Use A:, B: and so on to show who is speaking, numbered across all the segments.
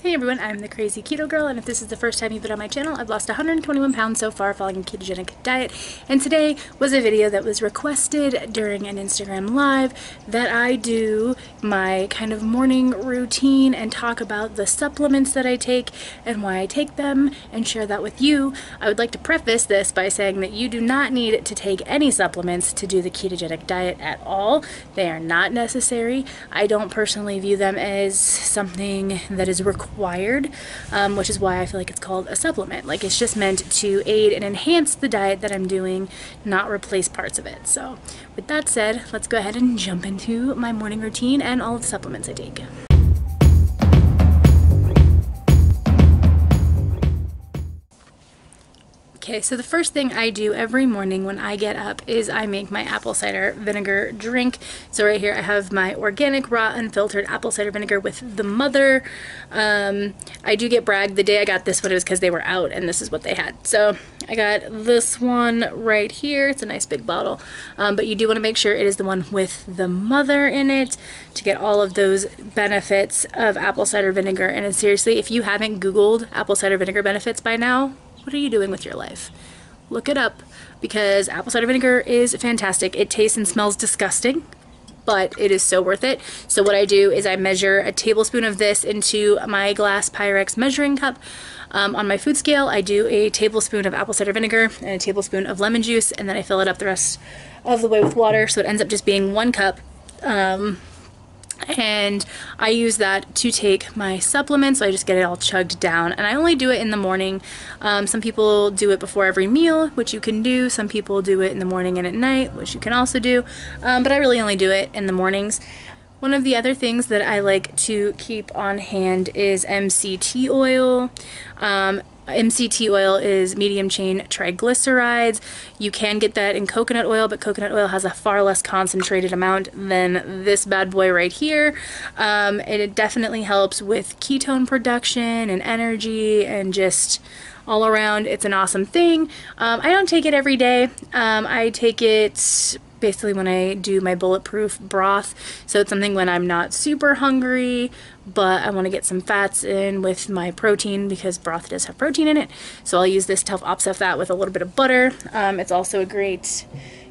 A: Hey everyone, I'm the Crazy Keto Girl, and if this is the first time you've been on my channel, I've lost 121 pounds so far following a ketogenic diet, and today was a video that was requested during an Instagram live that I do my kind of morning routine and talk about the supplements that I take and why I take them and share that with you. I would like to preface this by saying that you do not need to take any supplements to do the ketogenic diet at all. They are not necessary. I don't personally view them as something that is required, which is why I feel like it's called a supplement. Like, it's just meant to aid and enhance the diet that I'm doing, not replace parts of it. So with that said, let's go ahead and jump into my morning routine and all of the supplements I take. Okay, so the first thing I do every morning when I get up is I make my apple cider vinegar drink. So right here I have my organic, raw, unfiltered apple cider vinegar with the mother. I do get bragged. The day I got this one, it was because they were out and this is what they had. So I got this one right here. It's a nice big bottle, but you do want to make sure it is the one with the mother in it to get all of those benefits of apple cider vinegar. And seriously, if you haven't Googled apple cider vinegar benefits by now, what are you doing with your life? Look it up, because apple cider vinegar is fantastic. It tastes and smells disgusting, but it is so worth it. So what I do is I measure a tablespoon of this into my glass Pyrex measuring cup. On my food scale, I do a tablespoon of apple cider vinegar and a tablespoon of lemon juice, and then I fill it up the rest of the way with water, so it ends up just being 1 cup. And I use that to take my supplements, so I just get it all chugged down. And I only do it in the morning. Some people do it before every meal, which you can do. Some people do it in the morning and at night, which you can also do. But I really only do it in the mornings. One of the other things that I like to keep on hand is MCT oil. MCT oil is medium chain triglycerides. You can get that in coconut oil, but coconut oil has a far less concentrated amount than this bad boy right here. And it definitely helps with ketone production and energy and just all around. It's an awesome thing. I don't take it every day. I take it basically when I do my bulletproof broth. So it's something when I'm not super hungry, but I want to get some fats in with my protein, because broth does have protein in it. So I'll use this to help offset that with a little bit of butter. It's also a great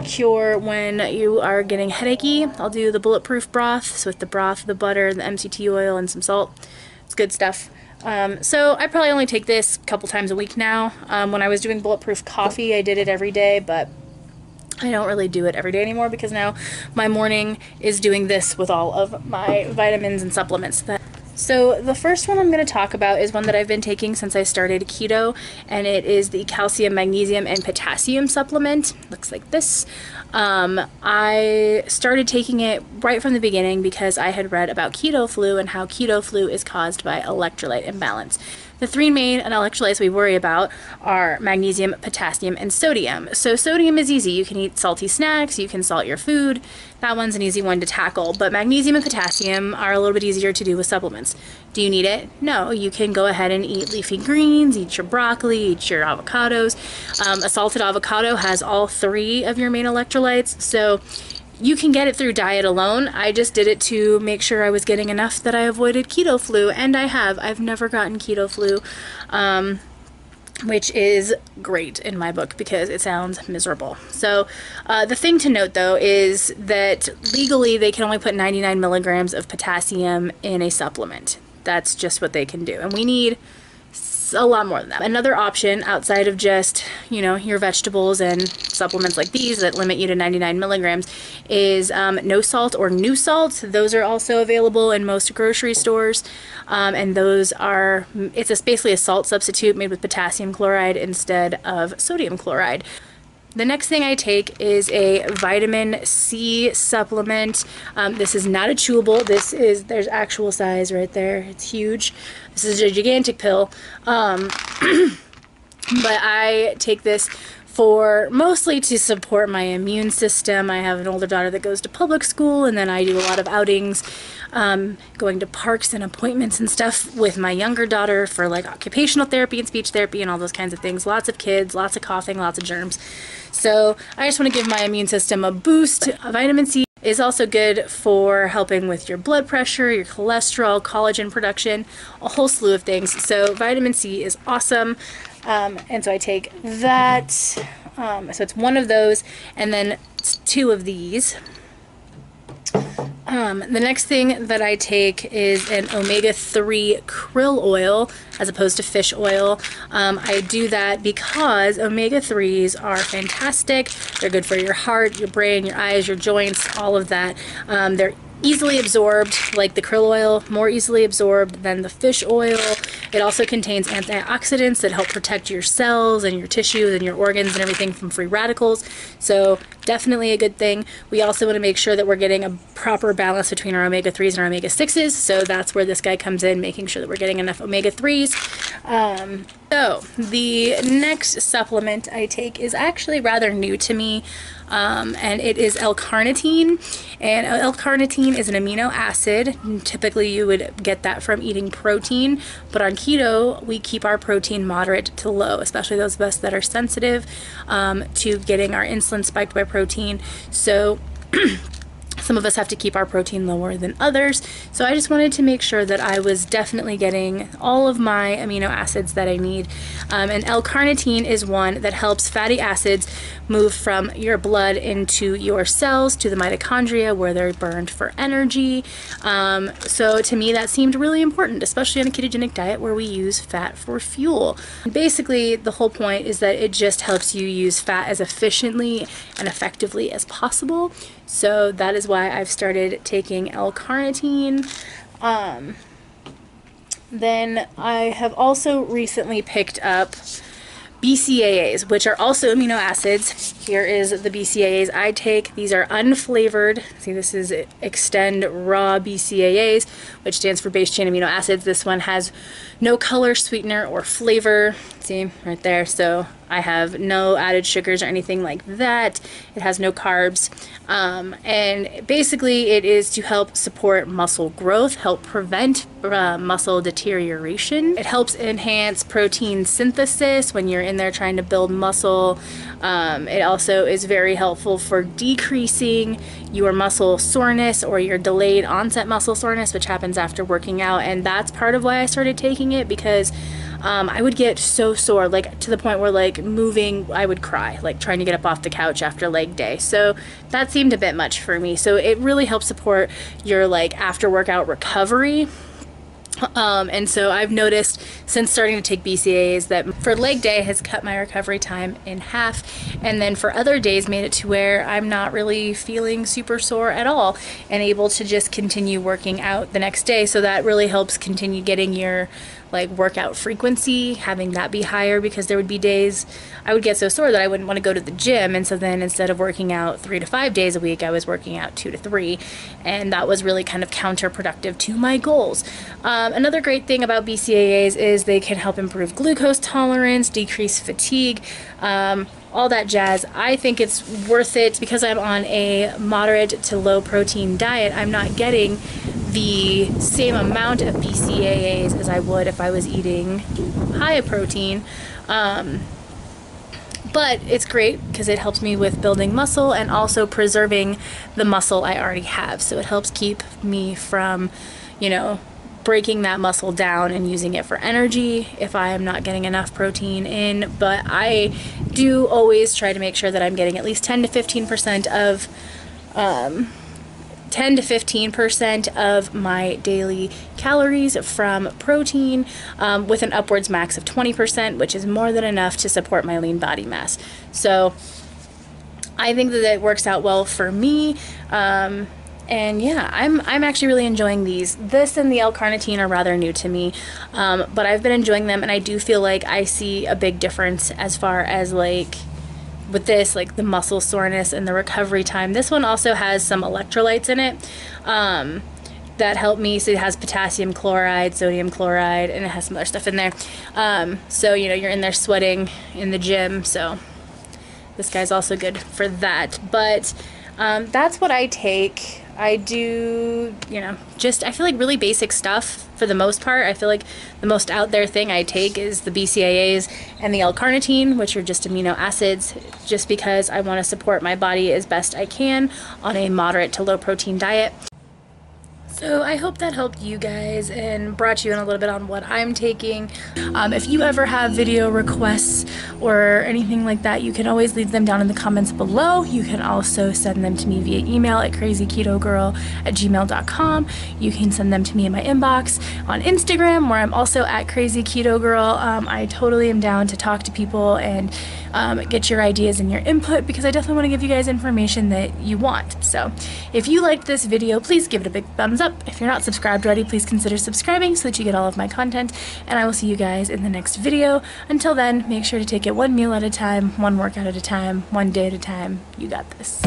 A: cure when you are getting headachy. I'll do the bulletproof broth. So with the broth, the butter, the MCT oil, and some salt. It's good stuff. So I probably only take this a couple times a week now. When I was doing bulletproof coffee, I did it every day, but I don't really do it every day anymore, because now my morning is doing this with all of my vitamins and supplements. So the first one I'm going to talk about is one that I've been taking since I started keto, and it is the calcium, magnesium, and potassium supplement. Looks like this. I started taking it right from the beginning because I had read about keto flu and how keto flu is caused by electrolyte imbalance. The 3 main electrolytes we worry about are magnesium, potassium, and sodium. So sodium is easy. You can eat salty snacks, you can salt your food. That one's an easy one to tackle. But magnesium and potassium are a little bit easier to do with supplements. Do you need it? No. You can go ahead and eat leafy greens, eat your broccoli, eat your avocados. A salted avocado has all 3 of your main electrolytes. So you can get it through diet alone. I just did it to make sure I was getting enough that I avoided keto flu, and I have. I've never gotten keto flu, which is great in my book because it sounds miserable. So the thing to note, though, is that legally they can only put 99 milligrams of potassium in a supplement. That's just what they can do, and we need a lot more than that. Another option outside of just, you know, your vegetables and supplements like these that limit you to 99 milligrams is no salt or new salt. Those are also available in most grocery stores, and those are, it's basically a salt substitute made with potassium chloride instead of sodium chloride. The next thing I take is a vitamin C supplement. This is not a chewable. This is, there's actual size right there. It's huge. This is a gigantic pill. But I take this for mostly to support my immune system. I have an older daughter that goes to public school, and then I do a lot of outings, going to parks and appointments and stuff with my younger daughter for like occupational therapy and speech therapy and all those kinds of things. Lots of kids, lots of coughing, lots of germs. So I just want to give my immune system a boost. Vitamin C is also good for helping with your blood pressure, your cholesterol, collagen production, a whole slew of things. So vitamin C is awesome. And so I take that. So it's one of those, and then 2 of these. The next thing that I take is an omega-3 krill oil as opposed to fish oil. I do that because omega-3s are fantastic. They're good for your heart, your brain, your eyes, your joints, all of that. They're easily absorbed, like the krill oil, more easily absorbed than the fish oil. It also contains antioxidants that help protect your cells and your tissues and your organs and everything from free radicals. So definitely a good thing. We also want to make sure that we're getting a proper balance between our omega-3s and our omega-6s. So that's where this guy comes in, making sure that we're getting enough omega-3s. So the next supplement I take is actually rather new to me. And it is L-Carnitine, and L-Carnitine is an amino acid. Typically you would get that from eating protein, but on keto we keep our protein moderate to low, especially those of us that are sensitive to getting our insulin spiked by protein. So some of us have to keep our protein lower than others. So I just wanted to make sure that I was definitely getting all of my amino acids that I need. And L-Carnitine is one that helps fatty acids move from your blood into your cells to the mitochondria where they're burned for energy. So to me that seemed really important, especially on a ketogenic diet where we use fat for fuel. Basically the whole point is that it just helps you use fat as efficiently and effectively as possible. So that is why I've started taking L-Carnitine. Then I have also recently picked up BCAAs, which are also amino acids. Here is the BCAAs I take. These are unflavored. See, this is Extend Raw BCAAs, which stands for base chain amino acids. This one has no color, sweetener, or flavor. See, right there. So I have no added sugars or anything like that. It has no carbs. And basically it is to help support muscle growth, help prevent muscle deterioration. It helps enhance protein synthesis when you're in there trying to build muscle. It also is very helpful for decreasing your muscle soreness or your delayed onset muscle soreness, which happens after working out. And that's part of why I started taking it, because I would get so sore, like to the point where like moving, I would cry, like trying to get up off the couch after leg day. So that seemed a bit much for me. So it really helps support your like after workout recovery. And so I've noticed since starting to take BCAAs that for leg day has cut my recovery time in half, and then for other days made it to where I'm not really feeling super sore at all and able to just continue working out the next day. So that really helps continue getting your like workout frequency, having that be higher, because there would be days I would get so sore that I wouldn't want to go to the gym, and so then instead of working out 3 to 5 days a week, I was working out 2 to 3, and that was really kind of counterproductive to my goals. Another great thing about BCAAs is they can help improve glucose tolerance, decrease fatigue, all that jazz. I think it's worth it because I'm on a moderate to low protein diet. I'm not getting the same amount of BCAAs as I would if I was eating high protein. But it's great because it helps me with building muscle and also preserving the muscle I already have. So it helps keep me from, you know, breaking that muscle down and using it for energy if I am not getting enough protein in. But I do always try to make sure that I'm getting at least 10 to 15% of 10 to 15% of my daily calories from protein, with an upwards max of 20%, which is more than enough to support my lean body mass. So I think that it works out well for me. And yeah, I'm actually really enjoying these. This and the L-Carnitine are rather new to me, but I've been enjoying them, and I do feel like I see a big difference as far as like with this, like the muscle soreness and the recovery time. This one also has some electrolytes in it that help me. So it has potassium chloride, sodium chloride, and it has some other stuff in there. So you know, you're in there sweating in the gym, so this guy's also good for that. But That's what I take. I do, you know, just, I feel like really basic stuff for the most part. I feel like the most out there thing I take is the BCAAs and the L-Carnitine, which are just amino acids, just because I want to support my body as best I can on a moderate to low protein diet. So I hope that helped you guys and brought you in a little bit on what I'm taking. If you ever have video requests or anything like that, you can always leave them down in the comments below. You can also send them to me via email at crazyketogirl@gmail.com. You can send them to me in my inbox on Instagram, where I'm also at crazyketogirl. I totally am down to talk to people and get your ideas and your input, because I definitely want to give you guys information that you want. So if you liked this video, please give it a big thumbs up. If you're not subscribed already, please consider subscribing so that you get all of my content, and I will see you guys in the next video. Until then, make sure to take it one meal at a time, one workout at a time, one day at a time. You got this.